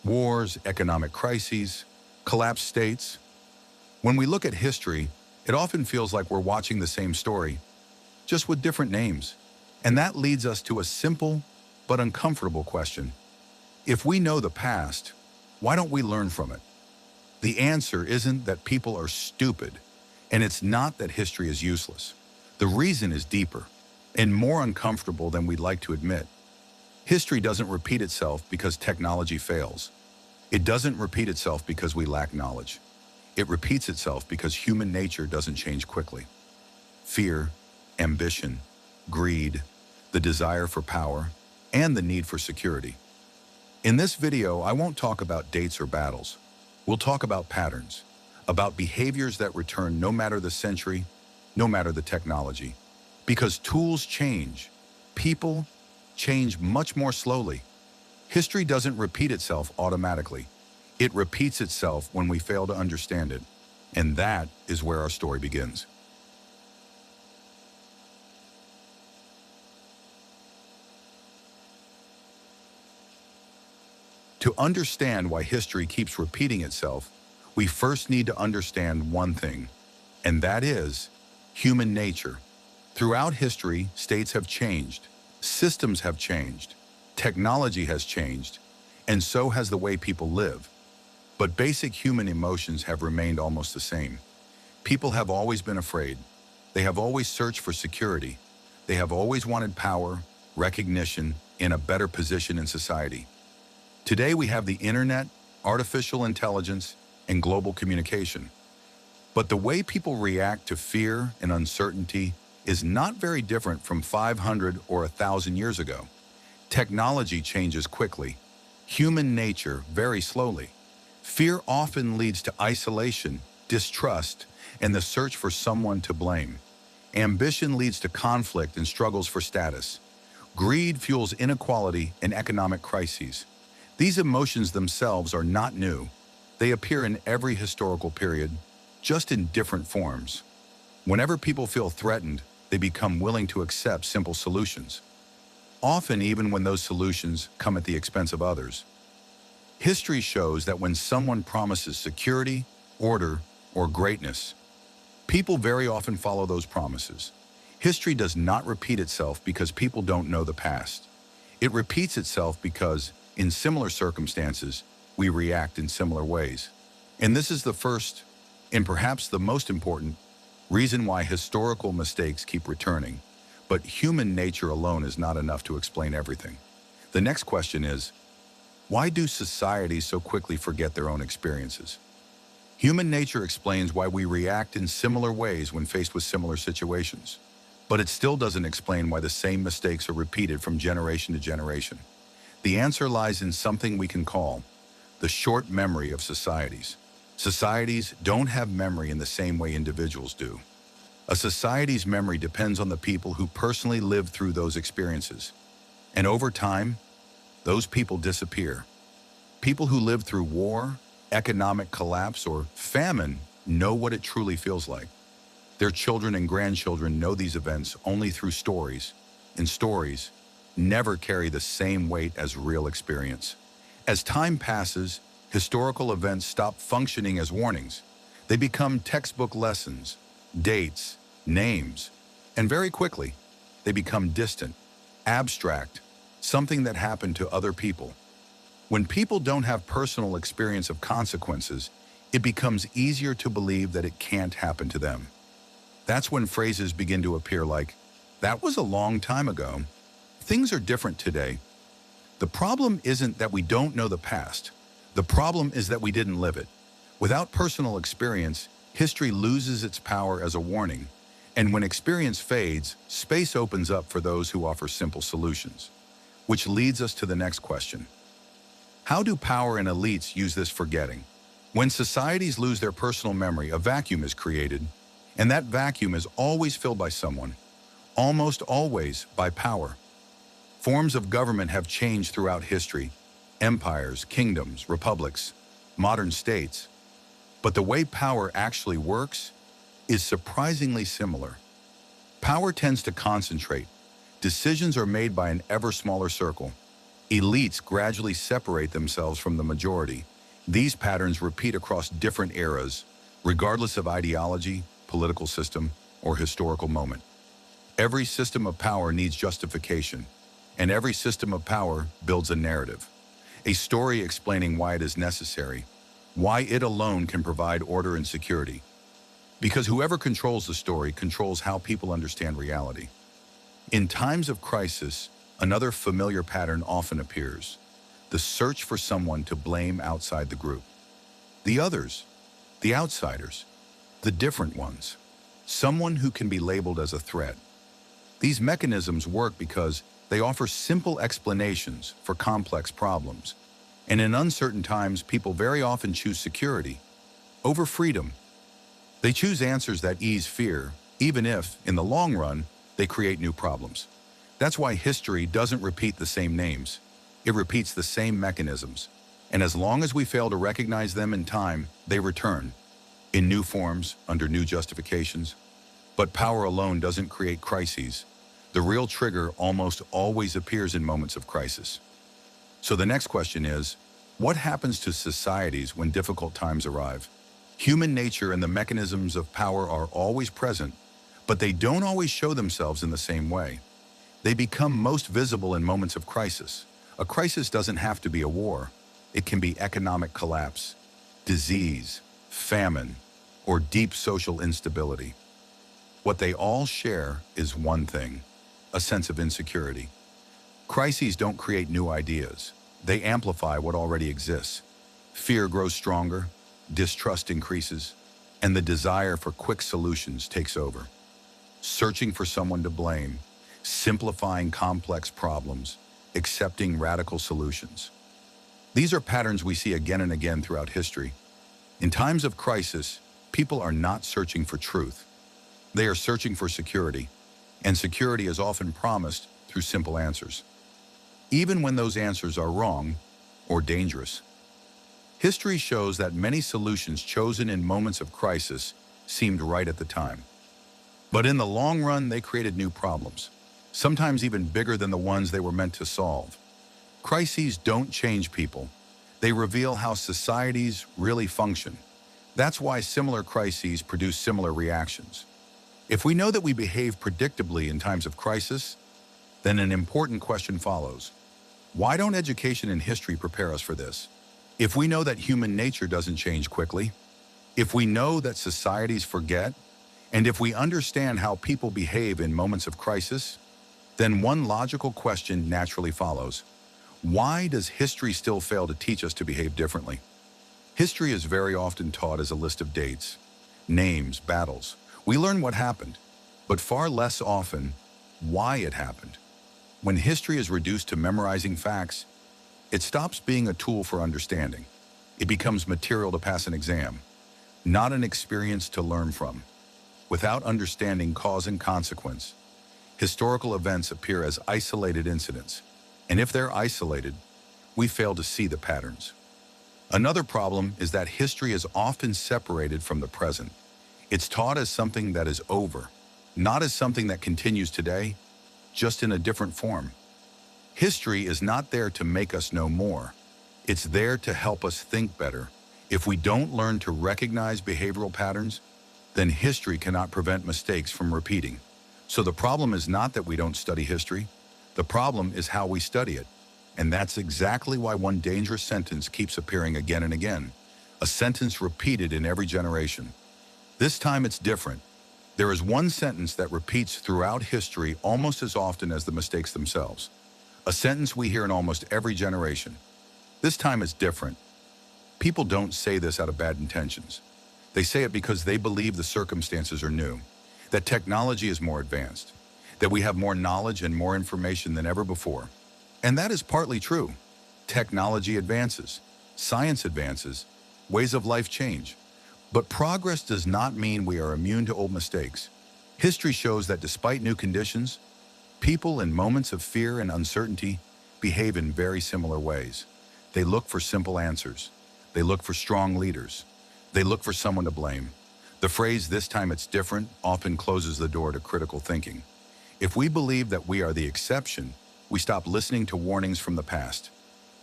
Wars, economic crises, collapsed states. When we look at history, it often feels like we're watching the same story, just with different names. And that leads us to a simple but uncomfortable question. If we know the past, why don't we learn from it? The answer isn't that people are stupid, and it's not that history is useless. The reason is deeper and more uncomfortable than we'd like to admit. History doesn't repeat itself because technology fails. It doesn't repeat itself because we lack knowledge. It repeats itself because human nature doesn't change quickly. Fear, ambition, greed, the desire for power, and the need for security. In this video, I won't talk about dates or battles. We'll talk about patterns, about behaviors that return no matter the century, no matter the technology. Because tools change, people change much more slowly. History doesn't repeat itself automatically. It repeats itself when we fail to understand it. And that is where our story begins. To understand why history keeps repeating itself, we first need to understand one thing, and that is human nature. Throughout history, states have changed, systems have changed, technology has changed, and so has the way people live. But basic human emotions have remained almost the same. People have always been afraid. They have always searched for security. They have always wanted power, recognition, and a better position in society. Today we have the internet, artificial intelligence, and global communication. But the way people react to fear and uncertainty is not very different from 500 or 1,000 years ago. Technology changes quickly. Human nature very slowly. Fear often leads to isolation, distrust, and the search for someone to blame. Ambition leads to conflict and struggles for status. Greed fuels inequality and economic crises. These emotions themselves are not new. They appear in every historical period, just in different forms. Whenever people feel threatened, they become willing to accept simple solutions, often even when those solutions come at the expense of others. History shows that when someone promises security, order, or greatness, people very often follow those promises. History does not repeat itself because people don't know the past. It repeats itself because, in similar circumstances, we react in similar ways. And this is the first, and perhaps the most important, reason why historical mistakes keep returning. But human nature alone is not enough to explain everything. The next question is, why do societies so quickly forget their own experiences? Human nature explains why we react in similar ways when faced with similar situations. But it still doesn't explain why the same mistakes are repeated from generation to generation. The answer lies in something we can call the short memory of societies. Societies don't have memory in the same way individuals do. A society's memory depends on the people who personally lived through those experiences. And over time, those people disappear. People who lived through war, economic collapse, or famine know what it truly feels like. Their children and grandchildren know these events only through stories, and stories never carry the same weight as real experience. As time passes, historical events stop functioning as warnings. They become textbook lessons, dates, names, and very quickly, they become distant, abstract, something that happened to other people. When people don't have personal experience of consequences, it becomes easier to believe that it can't happen to them. That's when phrases begin to appear like, "That was a long time ago. Things are different today." The problem isn't that we don't know the past. The problem is that we didn't live it. Without personal experience, history loses its power as a warning. And when experience fades, space opens up for those who offer simple solutions. Which leads us to the next question. How do power and elites use this forgetting? When societies lose their personal memory, a vacuum is created, and that vacuum is always filled by someone, almost always by power. Forms of government have changed throughout history: empires, kingdoms, republics, modern states. But the way power actually works is surprisingly similar. Power tends to concentrate. Decisions are made by an ever smaller circle. Elites gradually separate themselves from the majority. These patterns repeat across different eras, regardless of ideology, political system, or historical moment. Every system of power needs justification, and every system of power builds a narrative, a story explaining why it is necessary, why it alone can provide order and security. Because whoever controls the story controls how people understand reality. In times of crisis, another familiar pattern often appears: the search for someone to blame outside the group. The others, the outsiders, the different ones, someone who can be labeled as a threat. These mechanisms work because they offer simple explanations for complex problems. And in uncertain times, people very often choose security over freedom. They choose answers that ease fear, even if, in the long run, they create new problems. That's why history doesn't repeat the same names. It repeats the same mechanisms. And as long as we fail to recognize them in time, they return, in new forms, under new justifications. But power alone doesn't create crises. The real trigger almost always appears in moments of crisis. So the next question is, what happens to societies when difficult times arrive? Human nature and the mechanisms of power are always present, but they don't always show themselves in the same way. They become most visible in moments of crisis. A crisis doesn't have to be a war. It can be economic collapse, disease, famine, or deep social instability. What they all share is one thing: a sense of insecurity. Crises don't create new ideas. They amplify what already exists. Fear grows stronger, distrust increases, and the desire for quick solutions takes over. Searching for someone to blame, simplifying complex problems, accepting radical solutions. These are patterns we see again and again throughout history. In times of crisis, people are not searching for truth. They are searching for security, and security is often promised through simple answers, even when those answers are wrong or dangerous. History shows that many solutions chosen in moments of crisis seemed right at the time. But in the long run, they created new problems, sometimes even bigger than the ones they were meant to solve. Crises don't change people. They reveal how societies really function. That's why similar crises produce similar reactions. If we know that we behave predictably in times of crisis, then an important question follows. Why don't education and history prepare us for this? If we know that human nature doesn't change quickly, if we know that societies forget, and if we understand how people behave in moments of crisis, then one logical question naturally follows. Why does history still fail to teach us to behave differently? History is very often taught as a list of dates, names, battles. We learn what happened, but far less often, why it happened. When history is reduced to memorizing facts, it stops being a tool for understanding. It becomes material to pass an exam, not an experience to learn from. Without understanding cause and consequence, historical events appear as isolated incidents. And if they're isolated, we fail to see the patterns. Another problem is that history is often separated from the present. It's taught as something that is over, not as something that continues today, just in a different form. History is not there to make us know more. It's there to help us think better. If we don't learn to recognize behavioral patterns, then history cannot prevent mistakes from repeating. So the problem is not that we don't study history. The problem is how we study it. And that's exactly why one dangerous sentence keeps appearing again and again. A sentence repeated in every generation. This time it's different. There is one sentence that repeats throughout history almost as often as the mistakes themselves. A sentence we hear in almost every generation. This time it's different. People don't say this out of bad intentions. They say it because they believe the circumstances are new, that technology is more advanced, that we have more knowledge and more information than ever before. And that is partly true. Technology advances, science advances, ways of life change. But progress does not mean we are immune to old mistakes. History shows that despite new conditions, people in moments of fear and uncertainty behave in very similar ways. They look for simple answers. They look for strong leaders. They look for someone to blame. The phrase, "this time it's different," often closes the door to critical thinking. If we believe that we are the exception, we stop listening to warnings from the past.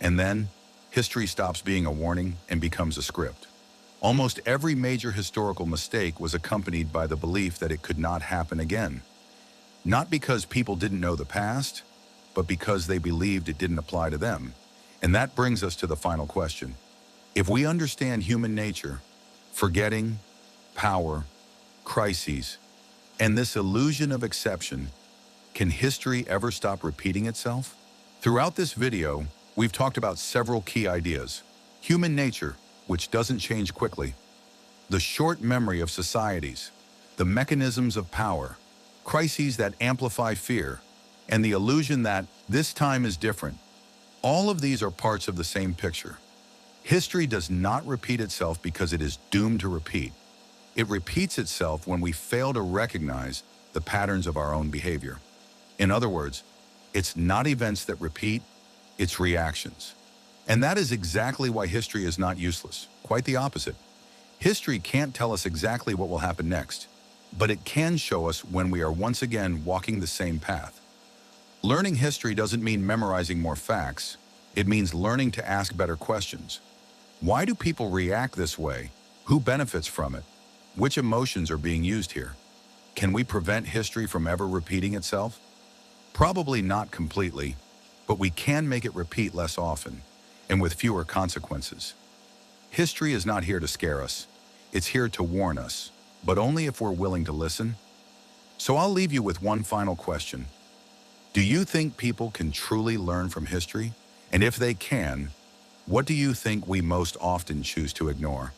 And then, history stops being a warning and becomes a script. Almost every major historical mistake was accompanied by the belief that it could not happen again. Not because people didn't know the past, but because they believed it didn't apply to them. And that brings us to the final question. If we understand human nature, forgetting, power, crises, and this illusion of exception, can history ever stop repeating itself? Throughout this video, we've talked about several key ideas. Human nature, which doesn't change quickly. The short memory of societies. The mechanisms of power. Crises that amplify fear. And the illusion that this time is different. All of these are parts of the same picture. History does not repeat itself because it is doomed to repeat. It repeats itself when we fail to recognize the patterns of our own behavior. In other words, it's not events that repeat, it's reactions. And that is exactly why history is not useless. Quite the opposite. History can't tell us exactly what will happen next, but it can show us when we are once again walking the same path. Learning history doesn't mean memorizing more facts. It means learning to ask better questions. Why do people react this way? Who benefits from it? Which emotions are being used here? Can we prevent history from ever repeating itself? Probably not completely, but we can make it repeat less often and with fewer consequences. History is not here to scare us. It's here to warn us, but only if we're willing to listen. So I'll leave you with one final question. Do you think people can truly learn from history? And if they can, what do you think we most often choose to ignore?